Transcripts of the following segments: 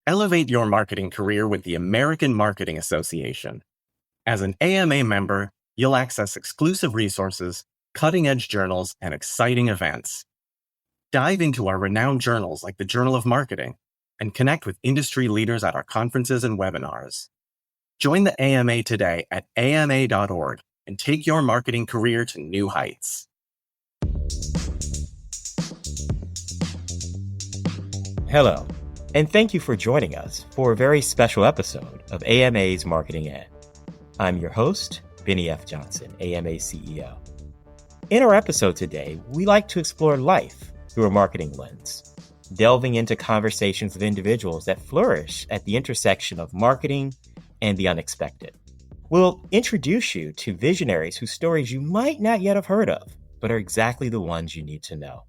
Elevate your marketing career with the American Marketing Association. As an AMA member, you'll access exclusive resources, cutting-edge journals, and exciting events. Dive into our renowned journals like the Journal of Marketing and connect with industry leaders at our conferences and webinars. Join the AMA today at ama.org and take your marketing career to new heights. Hello, and thank you for joining us for a very special episode of AMA's Marketing Ed. I'm your host, Bennie F. Johnson, AMA CEO. In our episode today, we like to explore life through a marketing lens, delving into conversations with individuals that flourish at the intersection of marketing and the unexpected. We'll introduce you to visionaries whose stories you might not yet have heard of, but are exactly the ones you need to know.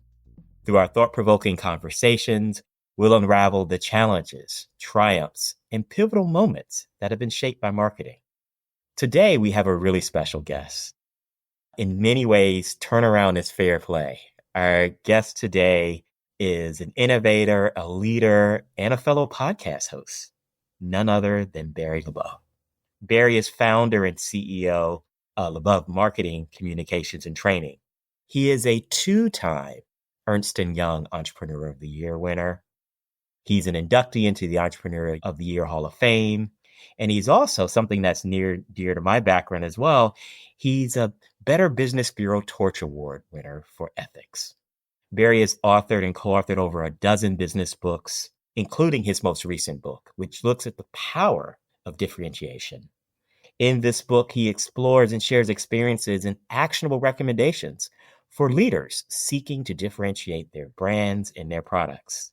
Through our thought-provoking conversations, we'll unravel the challenges, triumphs, and pivotal moments that have been shaped by marketing. Today, we have a really special guest. In many ways, turnaround is fair play. Our guest today is an innovator, a leader, and a fellow podcast host, none other than Bennie LaBov. Bennie is founder and CEO of LaBov Marketing, Communications, and Training. He is a two-time Ernst & Young Entrepreneur of the Year winner. He's an inductee into the Entrepreneur of the Year Hall of Fame. And he's also something that's near dear to my background as well. He's a Better Business Bureau Torch Award winner for ethics. Bennie has authored and co-authored over a dozen business books, including his most recent book, which looks at the power of differentiation. In this book, he explores and shares experiences and actionable recommendations for leaders seeking to differentiate their brands and their products.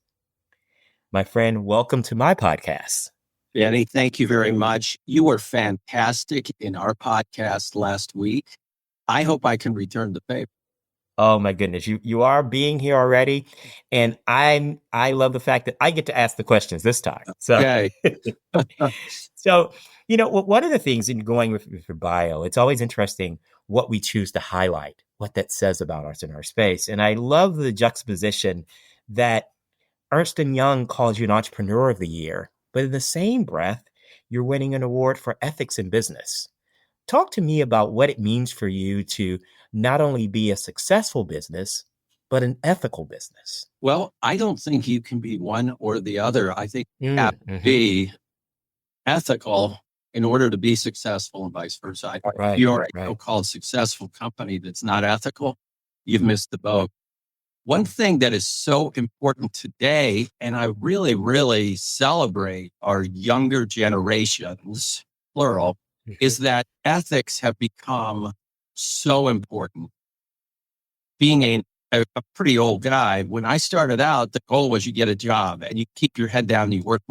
My friend, welcome to my podcast. Bennie, thank you very much. You were fantastic in our podcast last week. I hope I can return the favor. Oh my goodness, you are being here already, and I love the fact that I get to ask the questions this time. So, okay. So one of the things in going with your bio, it's always interesting what we choose to highlight, what that says about us in our space, and I love the juxtaposition that Ernst & Young calls you an Entrepreneur of the Year, but in the same breath, you're winning an award for ethics in business. Talk to me about what it means for you to not only be a successful business, but an ethical business. Well, I don't think you can be one or the other. I think you have to be ethical in order to be successful and vice versa. If you're a so-called successful company that's not ethical, you've missed the boat. One thing that is so important today, and I really, really celebrate our younger generations, plural, is that ethics have become so important. Being a pretty old guy, when I started out, the goal was you get a job and you keep your head down, you work.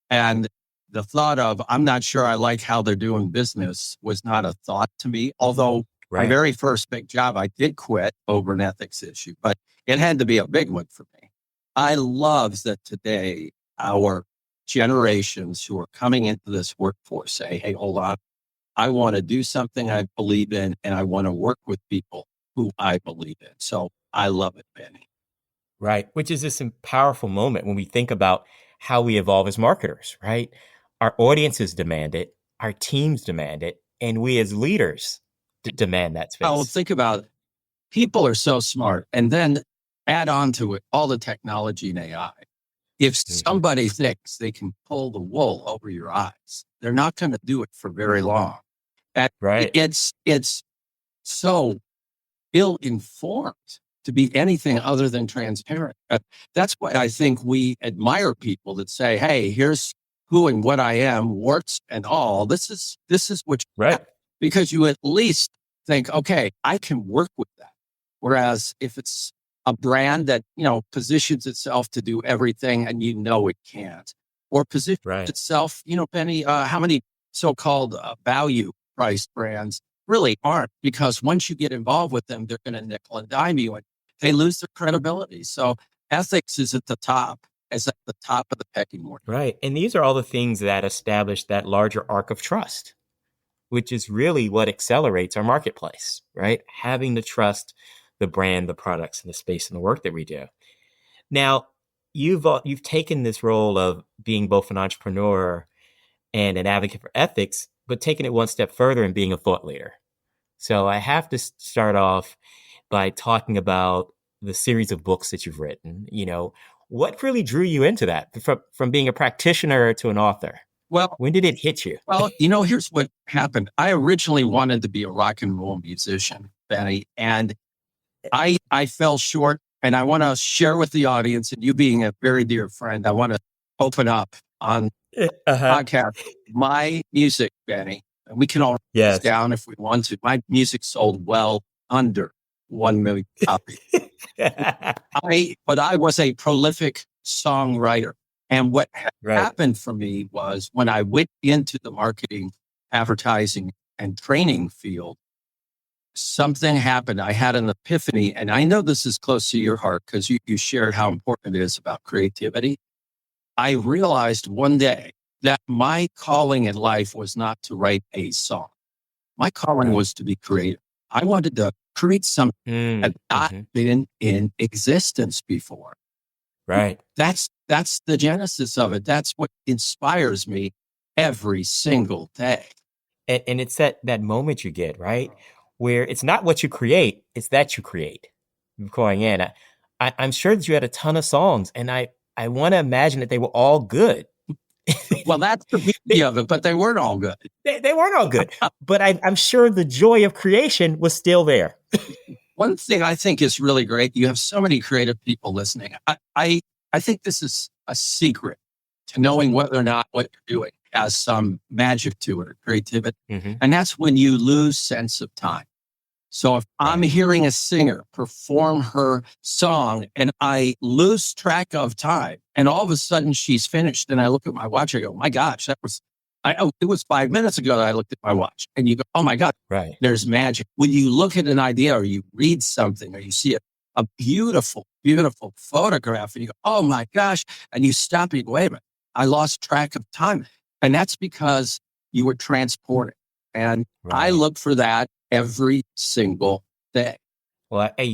And the thought of, I'm not sure I like how they're doing business was not a thought to me. Although my very first big job, I did quit over an ethics issue, but it had to be a big one for me. I love that today our generations who are coming into this workforce say, hey, hold on, I want to do something I believe in, and I want to work with people who I believe in. So I love it, Bennie. Right. Which is this powerful moment when we think about how we evolve as marketers, right? Our audiences demand it, our teams demand it, and we as leaders demand that space. Oh, think about it. People are so smart. And then add on to it all the technology and AI. If somebody thinks they can pull the wool over your eyes, they're not going to do it for very long. It's so ill-informed to be anything other than transparent. That's why I think we admire people that say, hey, here's who and what I am, warts and all. This is what you have. Because you at least think, okay, I can work with that. Whereas if it's a brand that, positions itself to do everything and it can't, or positions itself, Bennie, how many so-called value priced brands really aren't, because once you get involved with them, they're going to nickel and dime you and they lose their credibility. So ethics is at the top of the pecking order. Right. And these are all the things that establish that larger arc of trust, which is really what accelerates our marketplace, right? Having to trust the brand, the products, and the space and the work that we do. Now, you've taken this role of being both an entrepreneur and an advocate for ethics, but taking it one step further and being a thought leader. So I have to start off by talking about the series of books that you've written. What really drew you into that from being a practitioner to an author? Well, when did it hit you? Well, here's what happened. I originally wanted to be a rock and roll musician, Benny, and I fell short. And I want to share with the audience, and you being a very dear friend, I want to open up on podcast my music, Benny. And we can all write this down if we want to. My music sold well under 1 million copies. But I was a prolific songwriter. And what happened for me was when I went into the marketing, advertising, and training field, something happened. I had an epiphany, and I know this is close to your heart because you shared how important it is about creativity. I realized one day that my calling in life was not to write a song. My calling was to be creative. I wanted to create something that had not been in existence before. Right. That's the genesis of it. That's what inspires me every single day. And it's that moment you get, right? Where it's not what you create, it's that you create. Going in, I'm sure that you had a ton of songs, and I want to imagine that they were all good. Well, that's the beauty of it, but they weren't all good. They weren't all good, but I'm sure the joy of creation was still there. One thing I think is really great, you have so many creative people listening. I think this is a secret to knowing whether or not what you're doing has some magic to it or creativity. And that's when you lose sense of time. So if I'm hearing a singer perform her song and I lose track of time, and all of a sudden she's finished, and I look at my watch, I go, my gosh, it was 5 minutes ago that I looked at my watch. And you go, oh my God, there's magic. When you look at an idea or you read something or you see a beautiful, beautiful photograph and you go, oh my gosh, and you stop and you go, wait a minute, I lost track of time. And that's because you were transported. And I look for that every single day. Well, hey,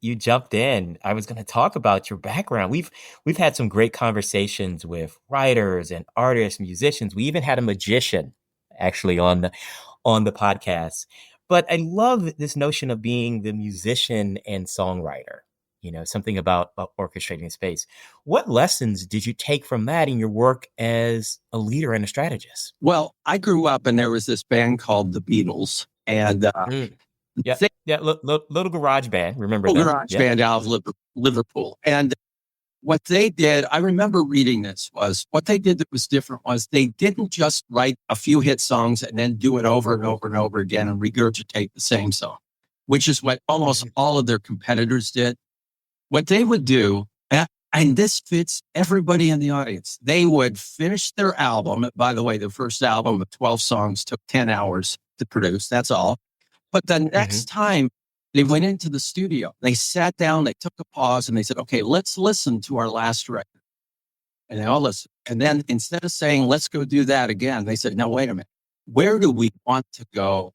you jumped in. I was going to talk about your background. We've had some great conversations with writers and artists, musicians. We even had a magician actually on the podcast. But I love this notion of being the musician and songwriter. Something about orchestrating space. What lessons did you take from that in your work as a leader and a strategist? Well, I grew up and there was this band called the Beatles, and little garage band. Remember that? Garage band out of Liverpool. And what they did, I remember reading this, was what they did that was different was they didn't just write a few hit songs and then do it over and over and over again and regurgitate the same song, which is what almost all of their competitors did. What they would do, and this fits everybody in the audience, they would finish their album. By the way, the first album of 12 songs took 10 hours to produce. That's all. But the next time they went into the studio, they sat down, they took a pause, and they said, okay, let's listen to our last record. And they all listened. And then instead of saying, let's go do that again, they said, no, wait a minute. Where do we want to go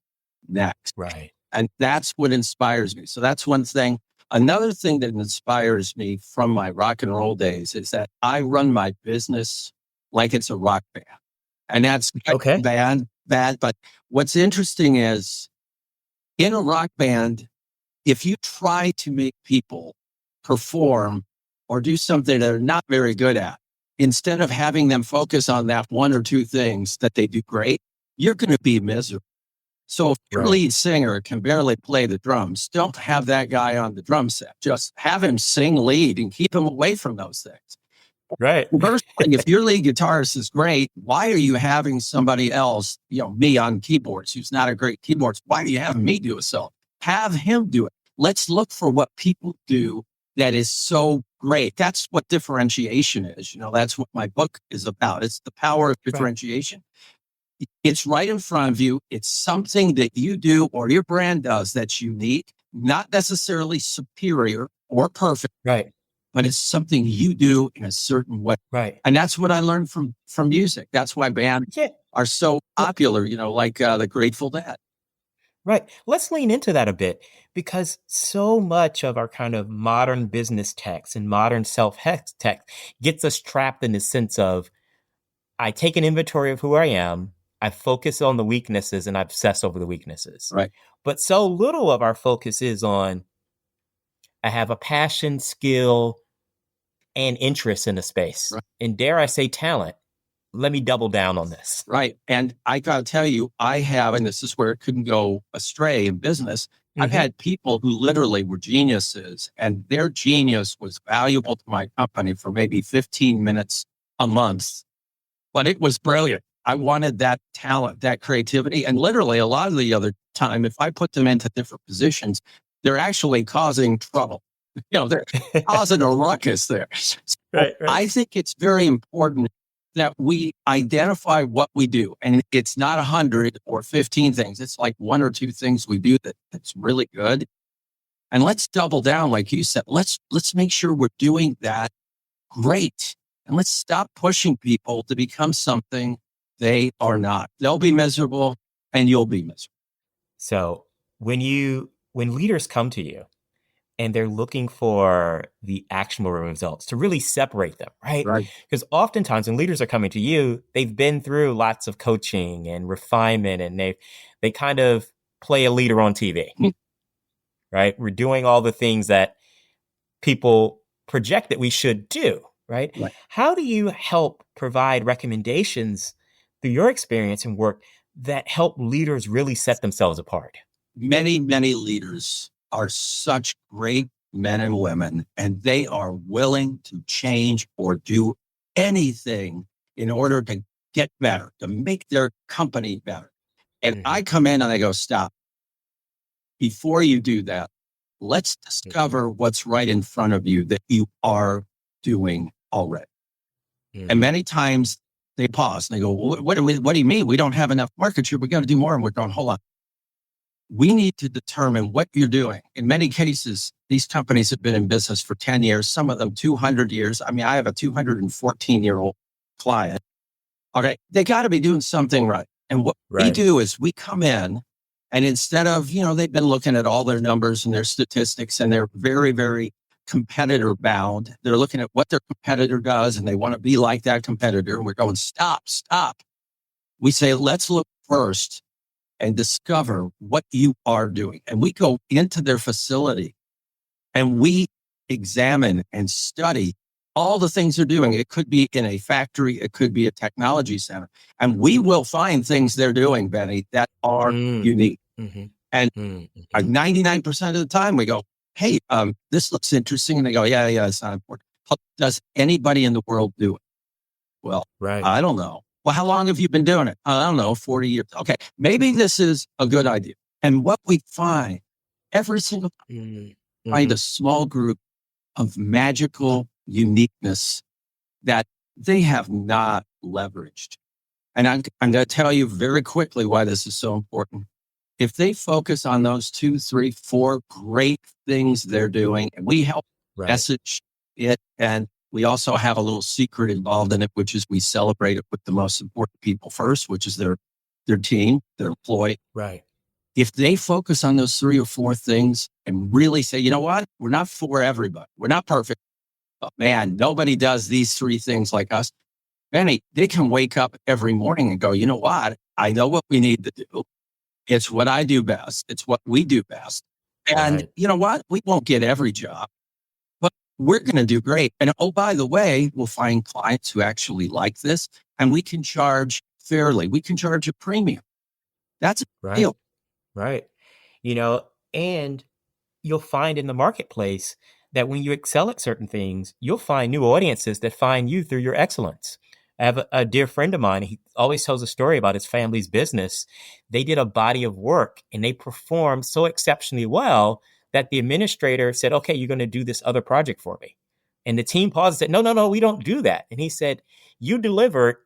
next? Right. And that's what inspires me. So that's one thing. Another thing that inspires me from my rock and roll days is that I run my business like it's a rock band. And that's bad. But what's interesting is in a rock band, if you try to make people perform or do something they're not very good at, instead of having them focus on that one or two things that they do great, you're going to be miserable. So if your lead singer can barely play the drums, don't have that guy on the drum set. Just have him sing lead and keep him away from those things. Right. First thing, if your lead guitarist is great, why are you having somebody else, me on keyboards, who's not a great keyboardist? Why are you having me do a solo? Have him do it. Let's look for what people do that is so great. That's what differentiation is. That's what my book is about. It's the power of differentiation. It's right in front of you. It's something that you do or your brand does that's unique, not necessarily superior or perfect. Right. But it's something you do in a certain way. Right. And that's what I learned from music. That's why bands are so popular, like the Grateful Dead. Right. Let's lean into that a bit, because so much of our kind of modern business text and modern self-help text gets us trapped in the sense of, I take an inventory of who I am, I focus on the weaknesses, and I obsess over the weaknesses. Right. But so little of our focus is on, I have a passion, skill, and interest in a space. Right. And dare I say talent. Let me double down on this. Right. And I got to tell you, I have, and this is where it couldn't go astray in business. I've had people who literally were geniuses, and their genius was valuable to my company for maybe 15 minutes a month, but it was brilliant. I wanted that talent, that creativity. And literally a lot of the other time, if I put them into different positions, they're actually causing trouble. They're causing a ruckus there. So right. I think it's very important that we identify what we do. And it's not 100 or 15 things. It's like one or two things we do that's really good. And let's double down, like you said. Let's make sure we're doing that great. And let's stop pushing people to become something they are not. They'll be miserable and you'll be miserable. So when leaders come to you and they're looking for the actionable results to really separate them, right? Because oftentimes when leaders are coming to you, they've been through lots of coaching and refinement, and they kind of play a leader on TV, right? We're doing all the things that people project that we should do, right? How do you help provide recommendations through your experience and work that help leaders really set themselves apart? Many, many leaders are such great men and women, and they are willing to change or do anything in order to get better, to make their company better. And I come in and I go, stop. Before you do that, let's discover what's right in front of you that you are doing already. And many times they pause and they go, what do you mean? We don't have enough market share. We got to do more. And we're going, hold on. We need to determine what you're doing. In many cases, these companies have been in business for 10 years, some of them 200 years. I mean, I have a 214-year-old client. Okay. They got to be doing something right. And what we do is we come in, and instead of, they've been looking at all their numbers and their statistics, and they're very, very competitor bound. They're looking at what their competitor does, and they want to be like that competitor. And we're going, stop. We say, let's look first and discover what you are doing. And we go into their facility and we examine and study all the things they're doing. It could be in a factory. It could be a technology center. And we will find things they're doing, Benny, that are unique. And 99% of the time we go, hey, this looks interesting. And they go, yeah, it's not important. Does anybody in the world do it? Well, I don't know. Well, how long have you been doing it? I don't know, 40 years. Okay, maybe this is a good idea. And what we find every single time, find a small group of magical uniqueness that they have not leveraged. And I'm going to tell you very quickly why this is so important. If they focus on those 2, 3, 4 great things they're doing, and we help message it, and we also have a little secret involved in it, which is we celebrate it with the most important people first, which is their team, their employee. If they focus on those 3 or 4 things and really say, you know what, we're not for everybody. We're not perfect. But man, nobody does these 3 things like us. Benny, they can wake up every morning and go, you know what, I know what we need to do. It's what I do best. It's what we do best. And you know what, we won't get every job, but we're going to do great. And oh, by the way, we'll find clients who actually like this, and we can charge fairly. We can charge a premium. That's a deal. And you'll find in the marketplace that when you excel at certain things, you'll find new audiences that find you through your excellence. I have a dear friend of mine. He always tells a story about his family's business. They did a body of work and they performed so exceptionally well that the administrator said, okay, you're going to do this other project for me. And the team paused and said, no, we don't do that. And he said, you delivered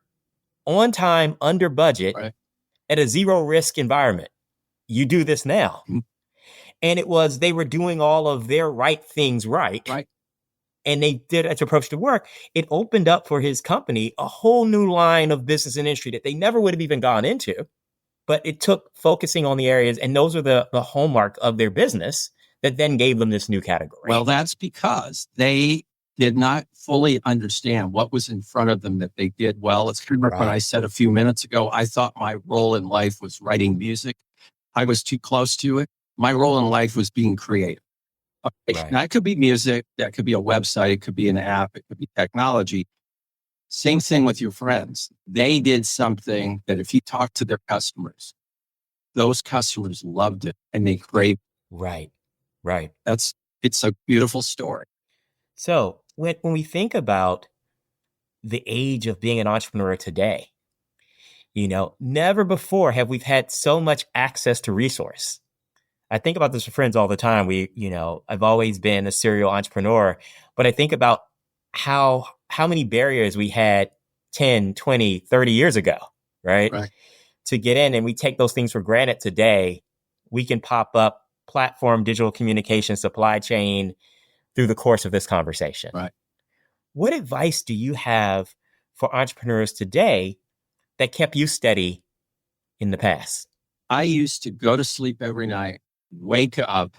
on time, under budget, at a 0 risk environment. You do this now. And they were doing all of their right things right. And they did its approach to work. It opened up for his company a whole new line of business and industry that they never would have even gone into, but it took focusing on the areas, and those are the hallmark of their business that then gave them this new category. Well, that's because they did not fully understand what was in front of them that they did well. It's kind of like what I said a few minutes ago. I thought my role in life was writing music. I was too close to it. My role in life was being creative. Okay. That could be music. That could be a website. It could be an app. It could be technology. Same thing with your friends. They did something that if you talk to their customers, those customers loved it and they craved it. Right. It's a beautiful story. So when we think about the age of being an entrepreneur today, never before have we had so much access to resource. I think about this with friends all the time. I've always been a serial entrepreneur, but I think about how many barriers we had 10, 20, 30 years ago, right? To get in, and we take those things for granted today. We can pop up platform, digital communication, supply chain through the course of this conversation. Right. What advice do you have for entrepreneurs today that kept you steady in the past? I used to go to sleep every night, wake up,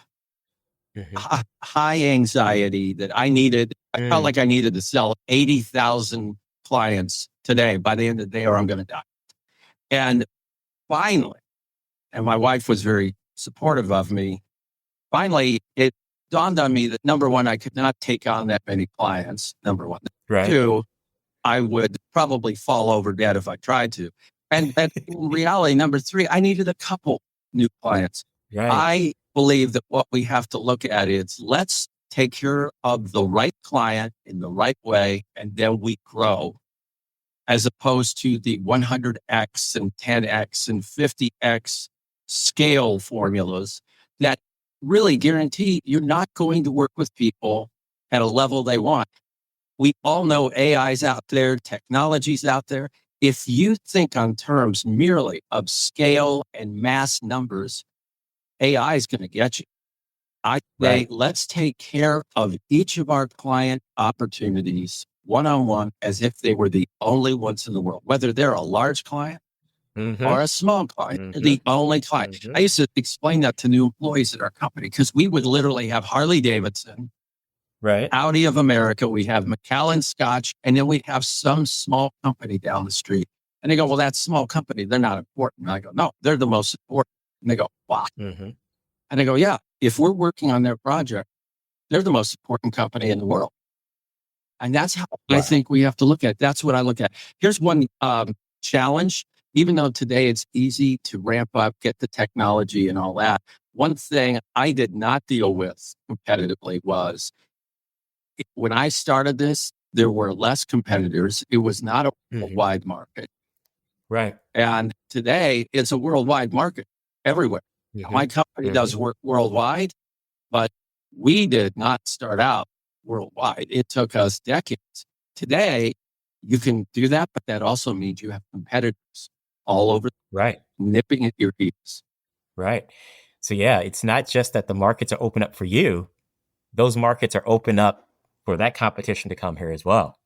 high anxiety that I needed. I felt like I needed to sell 80,000 clients today by the end of the day, or I'm going to die. And finally, and my wife was very supportive of me. Finally, it dawned on me that number one, I could not take on that many clients. Number one. Two, I would probably fall over dead if I tried to. And in reality, number three, I needed a couple new clients. I believe that what we have to look at is let's take care of the right client in the right way, and then we grow, as opposed to the 100x and 10x and 50x scale formulas that really guarantee you're not going to work with people at a level they want. We all know AI's out there, technology's out there. If you think on terms merely of scale and mass numbers, AI is going to get you. I say, let's take care of each of our client opportunities one-on-one as if they were the only ones in the world, whether they're a large client or a small client, the only client. I used to explain that to new employees at our company because we would literally have Harley Davidson, Audi of America, we have Macallan Scotch, and then we have some small company down the street. And they go, well, that small company, they're not important. And I go, no, they're the most important. And they go, wow. And I go, yeah, if we're working on their project, they're the most important company in the world. And that's how I think we have to look at it. That's what I look at. Here's one challenge. Even though today it's easy to ramp up, get the technology and all that, one thing I did not deal with competitively was when I started this, there were less competitors. It was not a worldwide market. And today it's a worldwide market everywhere. My company does work worldwide, but we did not start out worldwide. It took us decades. Today, you can do that, but that also means you have competitors all over, nipping at your heels. So yeah, it's not just that the markets are open up for you; those markets are open up for that competition to come here as well.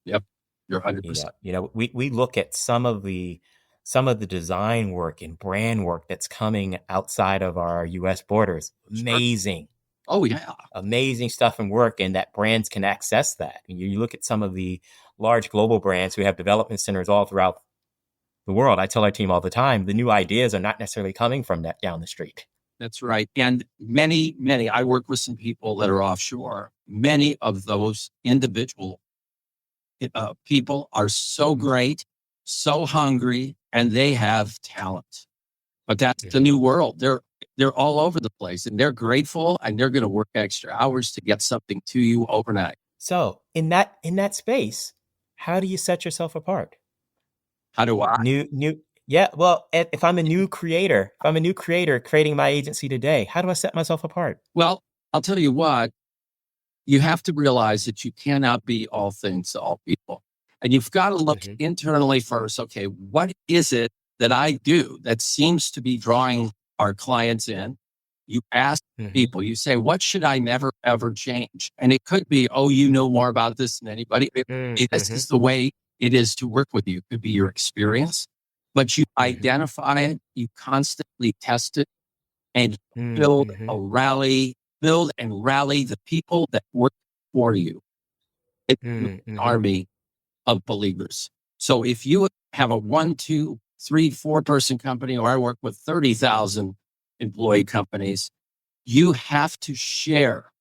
Yep, you're 100%. We look at some of the design work and brand work that's coming outside of our U.S. borders. Amazing. Oh yeah, amazing stuff and work, and that brands can access that. And you look at some of the large global brands who have development centers all throughout the world. I tell our team all the time, the new ideas are not necessarily coming from that down the street. That's right. And many, I work with some people that are offshore. Many of those individual people are so great, so hungry, and they have talent. But that's the new world. They're all over the place, and they're grateful, and they're going to work extra hours to get something to you overnight. So in that space, how do you set yourself apart? How do I? Yeah. Well, if I'm a new creator, creating my agency today, how do I set myself apart? Well, I'll tell you what, you have to realize that you cannot be all things to all people. And you've got to look internally first. Okay, what is it that I do that seems to be drawing our clients in? You ask people, you say, what should I never, ever change? And it could be, oh, you know more about this than anybody. This is the way it is to work with you. It could be your experience. but you identify it, you constantly test it, and build and rally the people that work for you. It's an army of believers. So if you have a 1, 2, 3, 4-person company, or I work with 30,000 employee companies, you have to share.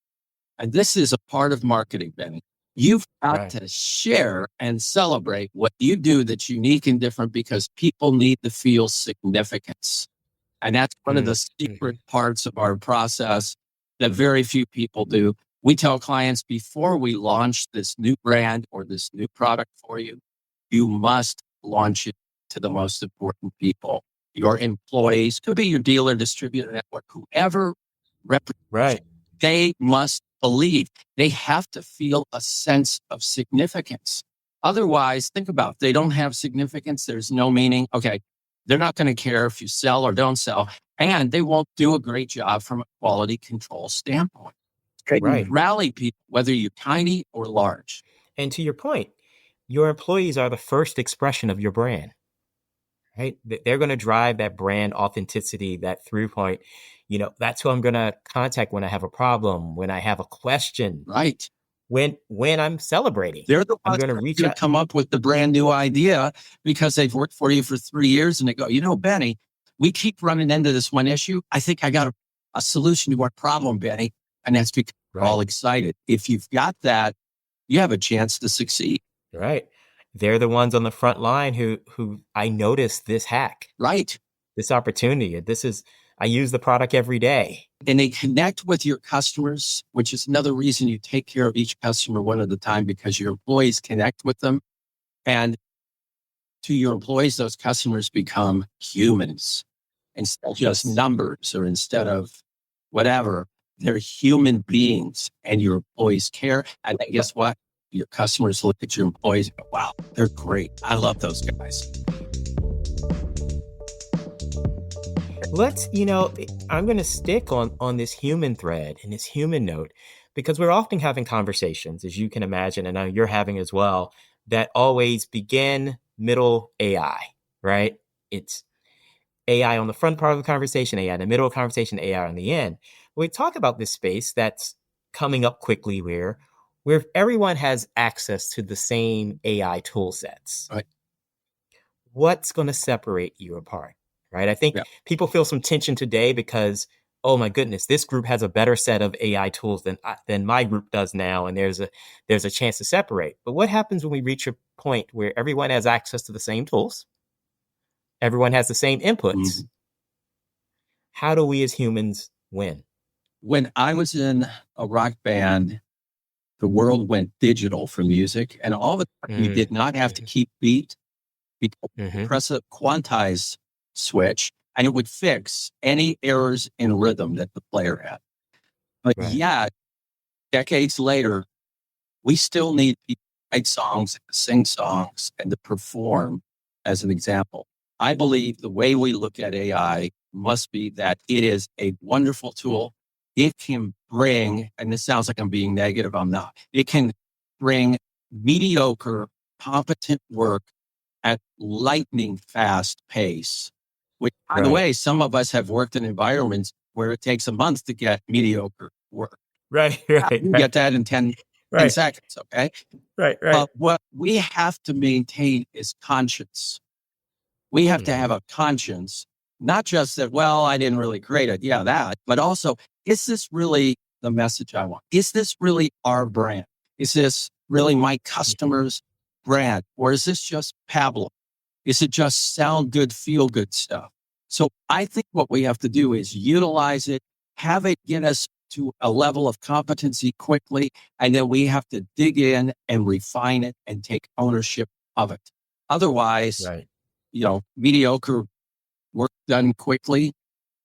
And this is a part of marketing, Benny. You've got to share and celebrate what you do that's unique and different, because people need to feel significance. And that's one of the secret parts of our process that very few people do. We tell clients, before we launch this new brand or this new product for you, you must launch it to the most important people. Your employees, could be your dealer, distributor network, whoever represents, they must believe. They have to feel a sense of significance. Otherwise, think about it. They don't have significance. There's no meaning. Okay, they're not going to care if you sell or don't sell, and they won't do a great job from a quality control standpoint. Right. Rally people, whether you're tiny or large. And to your point, your employees are the first expression of your brand, right? They're going to drive that brand authenticity, that through point. That's who I'm going to contact when I have a problem, when I have a question. Right. When I'm celebrating. They're the ones I'm going to reach out, come up with the brand new idea, because they've worked for you for 3 years, and they go, Benny, we keep running into this one issue. I think I got a solution to our problem, Benny. And that's because we're all excited. If you've got that, you have a chance to succeed. Right. They're the ones on the front line who I noticed this hack. Right. This opportunity. I use the product every day. And they connect with your customers, which is another reason you take care of each customer one at a time, because your employees connect with them. And to your employees, those customers become humans instead of just numbers, or instead of whatever. They're human beings, and your employees care. And then guess what? Your customers look at your employees and go, wow, they're great. I love those guys. I'm going to stick on this human thread and this human note, because we're often having conversations, as you can imagine, and you're having as well, that always begin, middle, AI, right? It's AI on the front part of the conversation, AI in the middle of the conversation, AI on the end. We talk about this space that's coming up quickly where everyone has access to the same AI tool sets. Right. What's going to separate you apart? Right. I think people feel some tension today because, oh my goodness, this group has a better set of AI tools than my group does now, and there's a chance to separate. But what happens when we reach a point where everyone has access to the same tools, everyone has the same inputs? How do we as humans win? When I was in a rock band, the world went digital for music, and all of a sudden you did not have to keep beat. You press a quantize switch, and it would fix any errors in rhythm that the player had. But yet, decades later, we still need people to write songs, and to sing songs, and to perform, as an example. I believe the way we look at AI must be that it is a wonderful tool. It can bring, and this sounds like I'm being negative, I'm not. It can bring mediocre, competent work at lightning fast pace. Which, by the way, some of us have worked in environments where it takes a month to get mediocre work. Right. You get that in 10 seconds, okay? Right. But what we have to maintain is conscience. We have to have a conscience, not just that, well, I didn't really create it. Yeah, that. But also, is this really the message I want? Is this really our brand? Is this really my customer's brand? Or is this just Pablo? Is it just sound good, feel good stuff? So I think what we have to do is utilize it, have it get us to a level of competency quickly, and then we have to dig in and refine it and take ownership of it. Otherwise, mediocre work done quickly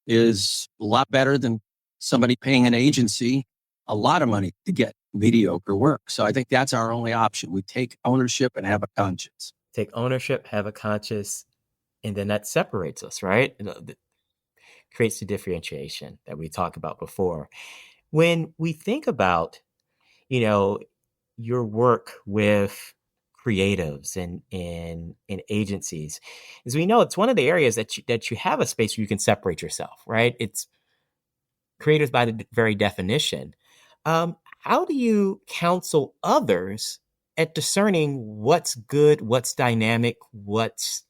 is a lot better than somebody paying an agency a lot of money to get mediocre work. So I think that's our only option. We take ownership and have a conscience. Take ownership, have a conscience, and then that separates us, right? Creates the differentiation that we talked about before. When we think about, your work with creatives and in agencies is we know it's one of the areas that you have a space where you can separate yourself, right? It's creatives by the very definition. How do you counsel others at discerning what's good, what's dynamic, what's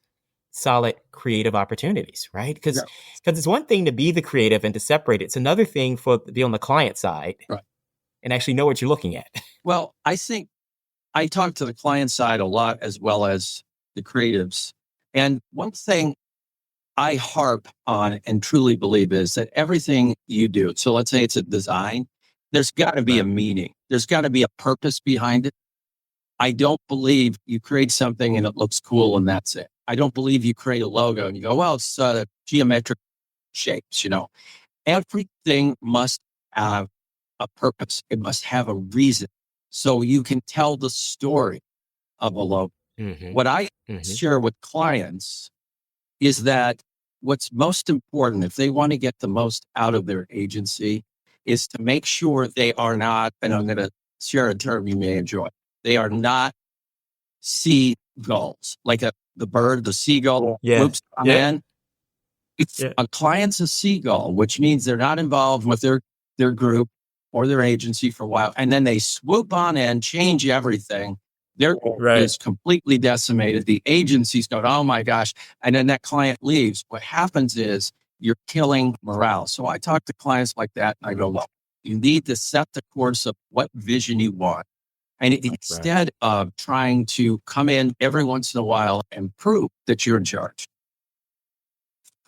solid creative opportunities, right? Because it's one thing to be the creative and to separate it. It's another thing to be on the client side, right, and actually know what you're looking at. Well, I think I talk to the client side a lot as well as the creatives. And one thing I harp on and truly believe is that everything you do, so let's say it's a design, there's got to be a meaning. There's got to be a purpose behind it. I don't believe you create something and it looks cool and that's it. I don't believe you create a logo and you go, well, it's geometric shapes, Everything must have a purpose. It must have a reason. So you can tell the story of a logo. Mm-hmm. What I share with clients is that what's most important, if they want to get the most out of their agency, is to make sure they are not, and I'm going to share a term you may enjoy, they are not seagulls, like the bird, the seagull whoops in. A client's a seagull, which means they're not involved with their group or their agency for a while. And then they swoop on in, change everything. Their is completely decimated. The agency's going, oh my gosh. And then that client leaves. What happens is you're killing morale. So I talk to clients like that and I go, look, you need to set the course of what vision you want. And instead of trying to come in every once in a while and prove that you're in charge,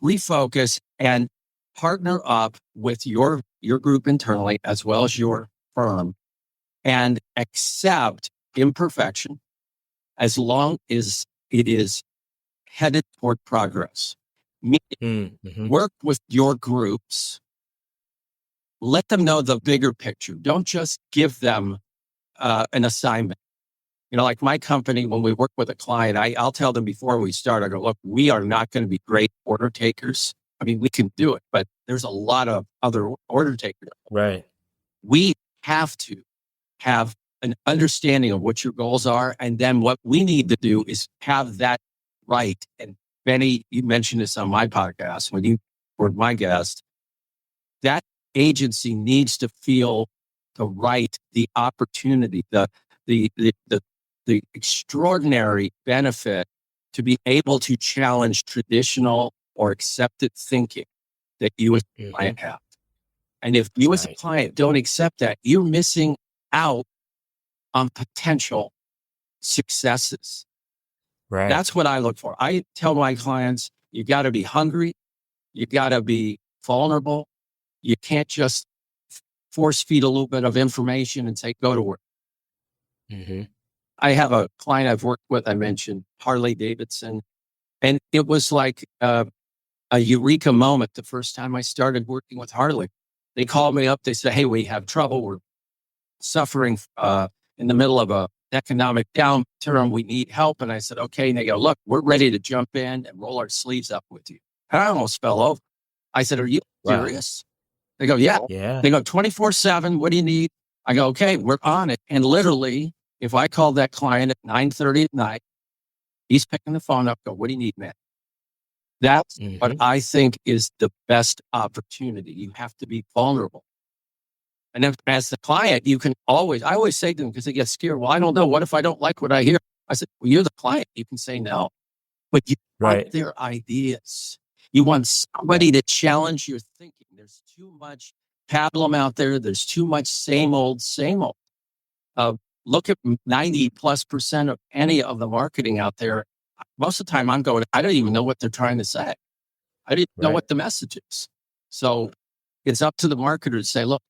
refocus and partner up with your group internally as well as your firm and accept imperfection as long as it is headed toward progress. Work with your groups. Let them know the bigger picture. Don't just give them an assignment. Like my company, when we work with a client, I'll tell them before we start, I go, look, we are not going to be great order takers. I mean, we can do it, but there's a lot of other order takers. Right. We have to have an understanding of what your goals are. And then what we need to do is have that right. And Benny, you mentioned this on my podcast when you were my guest. That agency needs to feel the right, the opportunity, the extraordinary benefit to be able to challenge traditional or accepted thinking that you as a client have. And if you as a client don't accept that, you're missing out on potential successes. Right. That's what I look for. I tell my clients, you got to be hungry. You got to be vulnerable. You can't just force feed a little bit of information and say, go to work. I have a client I've worked with, I mentioned Harley Davidson, and it was like a eureka moment the first time I started working with Harley. They called me up. They said, hey, we have trouble. We're suffering in the middle of a economic downturn. We need help. And I said, okay. And they go, look, we're ready to jump in and roll our sleeves up with you. And I almost fell over. I said, are you serious? They go, yeah. They go 24/7. What do you need? I go, okay, we're on it. And literally, if I call that client at 9:30 at night, he's picking the phone up, go, what do you need, man? That's what I think is the best opportunity. You have to be vulnerable. And if, as the client, I always say to them, because they get scared, well, I don't know. What if I don't like what I hear? I said, well, you're the client. You can say no. But you want their ideas. You want somebody to challenge your thinking. There's too much pablum out there. There's too much same old, same old. Look at 90+% of any of the marketing out there. Most of the time I'm going, I don't even know what they're trying to say. I didn't know what the message is. So it's up to the marketer to say, look,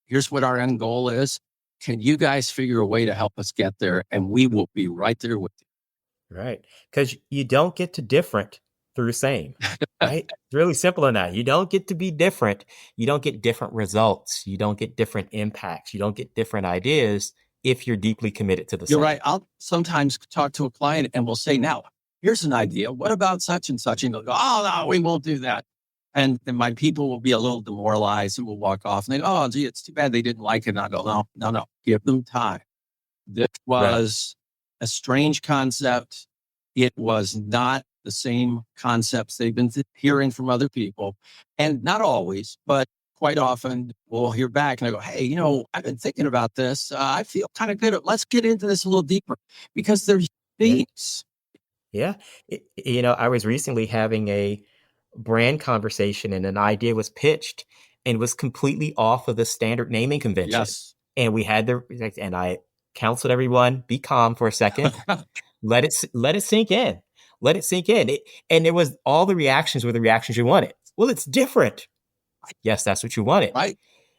here's what our end goal is. Can you guys figure a way to help us get there? And we will be right there with you. Right. Because you don't get to different through same, right? It's really simple in that. You don't get to be different. You don't get different results. You don't get different impacts. You don't get different ideas if you're deeply committed to the same. You're right. I'll sometimes talk to a client and we'll say, now, here's an idea. What about such and such? And they'll go, oh, no, we won't do that. And then my people will be a little demoralized and will walk off and they go, oh, gee, it's too bad they didn't like it. And I go, no, give them time. This was a strange concept. It was not the same concepts they've been hearing from other people. And not always, but quite often we'll hear back and I go, hey, I've been thinking about this. I feel kind of good. Let's get into this a little deeper because there's themes. Yeah. I was recently having a brand conversation and an idea was pitched and was completely off of the standard naming convention. Yes. And and I counseled everyone, be calm for a second. Let it sink in. Let it sink in. And it was all the reactions were the reactions you wanted. Well, it's different. Yes, that's what you wanted. Right.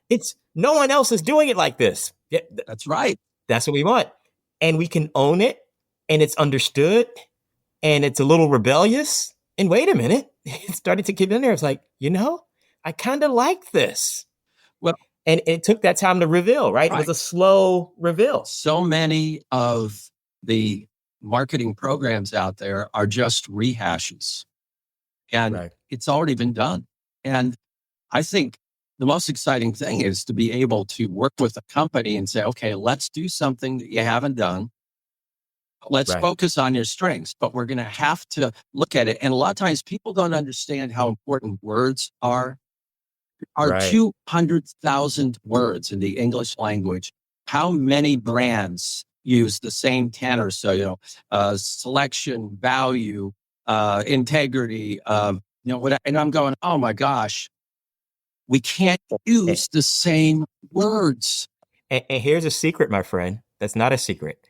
It's no one else is doing it like this. Yeah, that's right. That's what we want. And we can own it and it's understood and it's a little rebellious. And wait a minute, it started to get in there. It's like, I kind of like this. Well, and it took that time to reveal, right? It was a slow reveal. So many of the marketing programs out there are just rehashes. And it's already been done. And I think the most exciting thing is to be able to work with a company and say, okay, let's do something that you haven't done. Let's focus on your strengths, but we're going to have to look at it. And a lot of times people don't understand how important words are. There are 200,000 words in the English language. How many brands use the same 10 or so, selection, value, integrity, and I'm going, oh my gosh, we can't use the same words. And here's a secret, my friend. That's not a secret.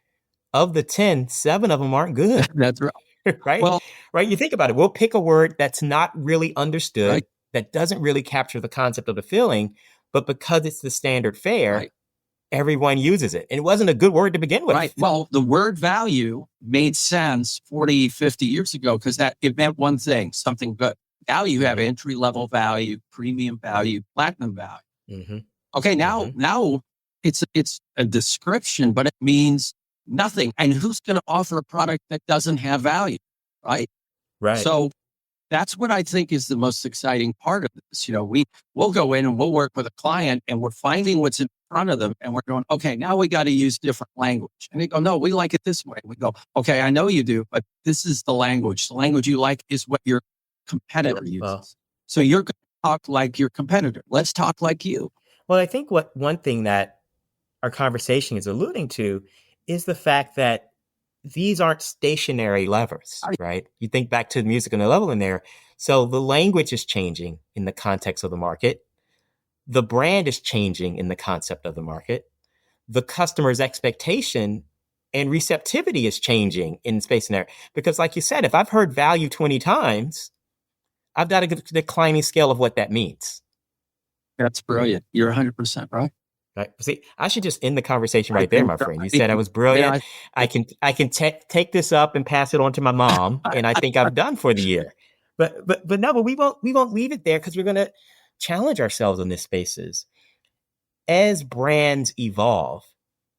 Of the 10, 7 of them aren't good. That's right. Right? Well, right. You think about it. We'll pick a word that's not really understood, that doesn't really capture the concept of the feeling, but because it's the standard fare, everyone uses it. And it wasn't a good word to begin with. Right. Well, the word value made sense 40, 50 years ago because it meant one thing, something good. Now you have entry level value, premium value, platinum value. Mm-hmm. Okay. Now it's a description, but it means nothing. And who's going to offer a product that doesn't have value? Right. So that's what I think is the most exciting part of this. We'll go in and we'll work with a client and we're finding what's in front of them and we're going, okay, now we got to use different language. And they go, no, we like it this way. We go, okay, I know you do, but this is the language. The language you like is what your competitor uses. So you're going to talk like your competitor. Let's talk like you. Well, I think one thing that our conversation is alluding to is the fact that these aren't stationary levers, right? You think back to the music and the level in there. So the language is changing in the context of the market. The brand is changing in the concept of the market. The customer's expectation and receptivity is changing in space and air. Because like you said, if I've heard value 20 times, I've got a declining scale of what that means. That's brilliant. You're 100% right. Right. See, I should just end the conversation right there, my friend. You said I was brilliant. I can take this up and pass it on to my mom, and I think I'm done for the year. But we won't leave it there because we're going to challenge ourselves in these spaces. As brands evolve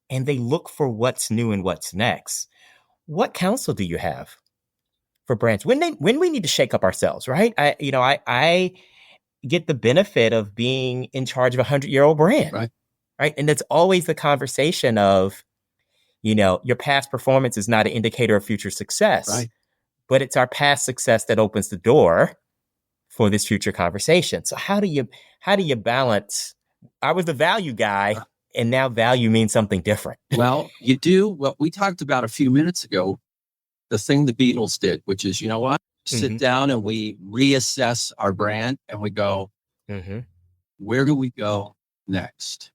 and they look for what's new and what's next, what counsel do you have for brands when we need to shake up ourselves? Right. I get the benefit of being in charge of a 100-year-old brand. Right. And it's always the conversation of, your past performance is not an indicator of future success, but it's our past success that opens the door for this future conversation. So how do you balance? I was the value guy and now value means something different. Well, you do what we talked about a few minutes ago, the thing the Beatles did, which is, sit down and we reassess our brand and we go, where do we go next?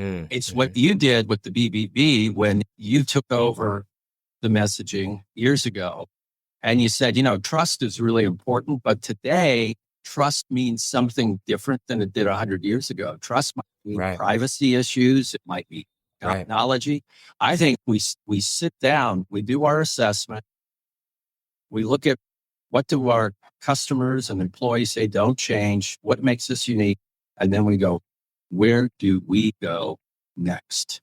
It's what you did with the BBB when you took over the messaging years ago. And you said, trust is really important. But today, trust means something different than it did 100 years ago. Trust might mean privacy issues. It might be technology. I think we sit down, we do our assessment. We look at what do our customers and employees say don't change? What makes us unique? And then we go, where do we go next?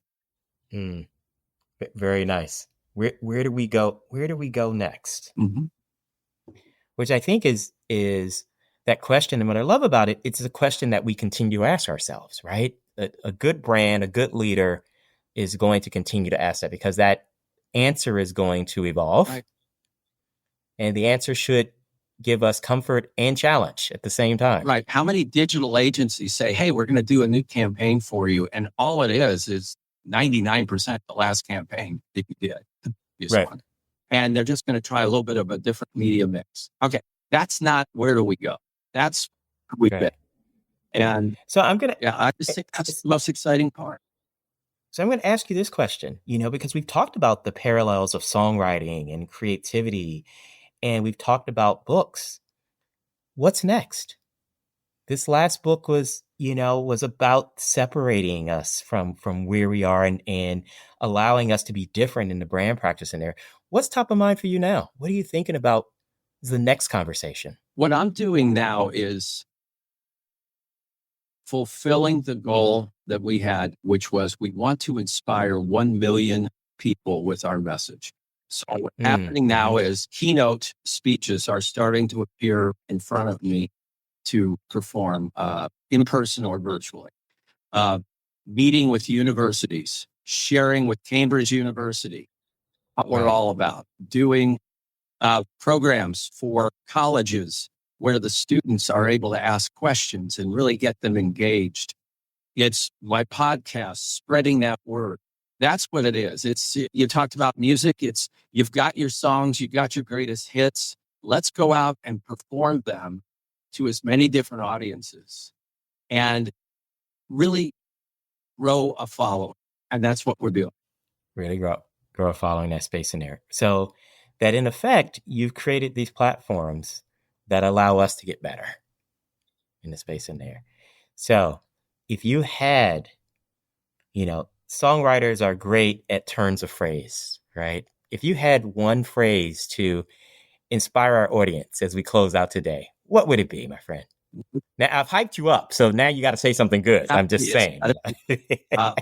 Very nice. Where do we go? Where do we go next? Which I think is that question. And what I love about it, it's a question that we continue to ask ourselves, right? A good brand, a good leader is going to continue to ask that because that answer is going to evolve. Right. And the answer should give us comfort and challenge at the same time. Right. How many digital agencies say, hey, we're going to do a new campaign for you? And all it is 99% the last campaign that you did. Right. One. And they're just going to try a little bit of a different media mix. Okay. That's not where do we go? That's where we've been. And so I just think that's the most exciting part. So I'm going to ask you this question, because we've talked about the parallels of songwriting and creativity, and we've talked about books. What's next? This last book was about separating us from where we are and allowing us to be different in the brand practice in there. What's top of mind for you now? What are you thinking about the next conversation? What I'm doing now is fulfilling the goal that we had, which was we want to inspire 1 million people with our message. So what's happening now is keynote speeches are starting to appear in front of me to perform in person or virtually. Meeting with universities, sharing with Cambridge University what we're all about, doing programs for colleges where the students are able to ask questions and really get them engaged. It's my podcast, spreading that word. That's what it is. You talked about music. You've got your songs, you've got your greatest hits. Let's go out and perform them to as many different audiences and really grow a following. And that's what we're doing. Really grow a following, that space in there. So that in effect, you've created these platforms that allow us to get better in the space in there. So if you had, songwriters are great at turns of phrase, right? If you had one phrase to inspire our audience as we close out today, what would it be, my friend? Now, I've hyped you up, so now you got to say something good. I'm just saying. I've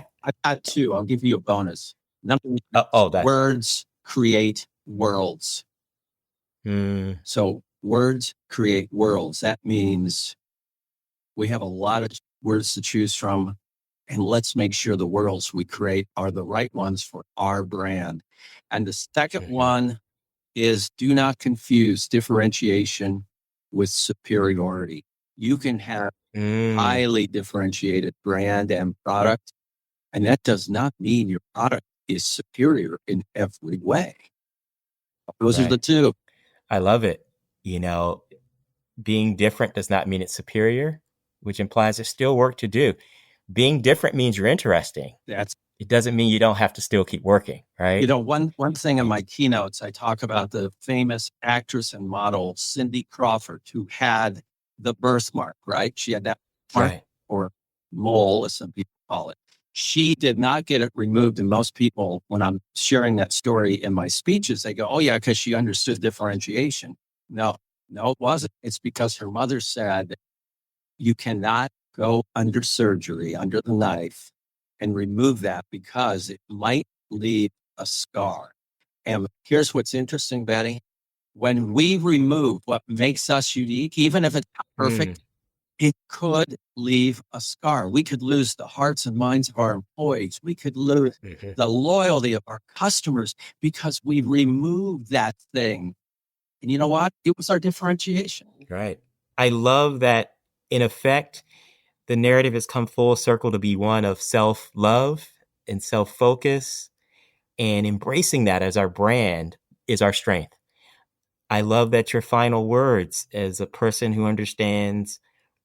got two. I'll give you a bonus. Number one, words create worlds. So words create worlds. That means we have a lot of words to choose from, and let's make sure the worlds we create are the right ones for our brand. And the second one is do not confuse differentiation with superiority. You can have highly differentiated brand and product, and that does not mean your product is superior in every way. Those are the two. I love it. Being different does not mean it's superior, which implies there's still work to do. Being different means you're interesting. It doesn't mean you don't have to still keep working, right? One thing in my keynotes, I talk about the famous actress and model, Cindy Crawford, who had the birthmark, right? She had that mark or mole, as some people call it. She did not get it removed. And most people, when I'm sharing that story in my speeches, they go, oh yeah, because she understood differentiation. No, it wasn't. It's because her mother said, you cannot go under surgery, under the knife, and remove that because it might leave a scar. And here's what's interesting, Benny. When we remove what makes us unique, even if it's not perfect, it could leave a scar. We could lose the hearts and minds of our employees. We could lose the loyalty of our customers because we removed that thing. And you know what? It was our differentiation. Right. I love that, in effect, the narrative has come full circle to be one of self-love and self-focus, and embracing that as our brand is our strength. I love that your final words, as a person who understands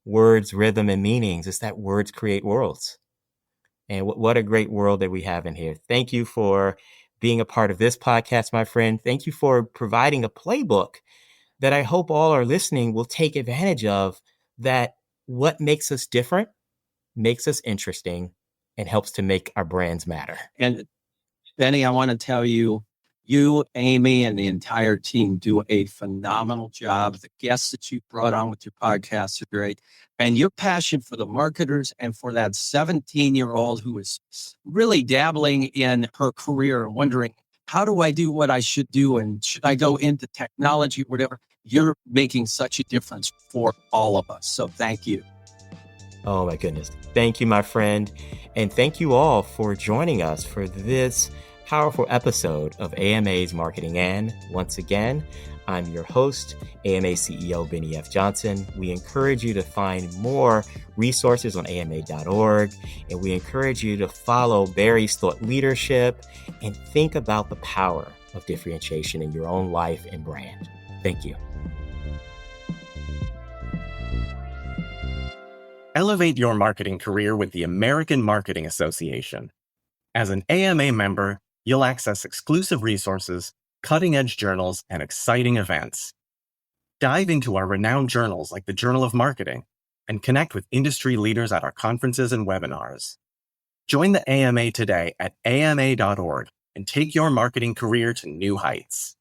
words, rhythm, and meanings, is that words create worlds. And what a great world that we have in here. Thank you for being a part of this podcast, my friend. Thank you for providing a playbook that I hope all are listening will take advantage of, that what makes us different makes us interesting and helps to make our brands matter. And Benny, I want to tell you, you, Amy, and the entire team do a phenomenal job. The guests that you brought on with your podcast are great. And your passion for the marketers and for that 17-year-old who is really dabbling in her career and wondering, how do I do what I should do? And should I go into technology, whatever? You're making such a difference for all of us. So thank you. Oh, my goodness. Thank you, my friend. And thank you all for joining us for this powerful episode of AMA's Marketing In. Once again, I'm your host, AMA CEO Bennie F. Johnson. We encourage you to find more resources on ama.org, and we encourage you to follow Barry's thought leadership and think about the power of differentiation in your own life and brand. Thank you. Elevate your marketing career with the American Marketing Association. As an AMA member, you'll access exclusive resources, cutting-edge journals, and exciting events. Dive into our renowned journals like the Journal of Marketing and connect with industry leaders at our conferences and webinars. Join the AMA today at ama.org and take your marketing career to new heights.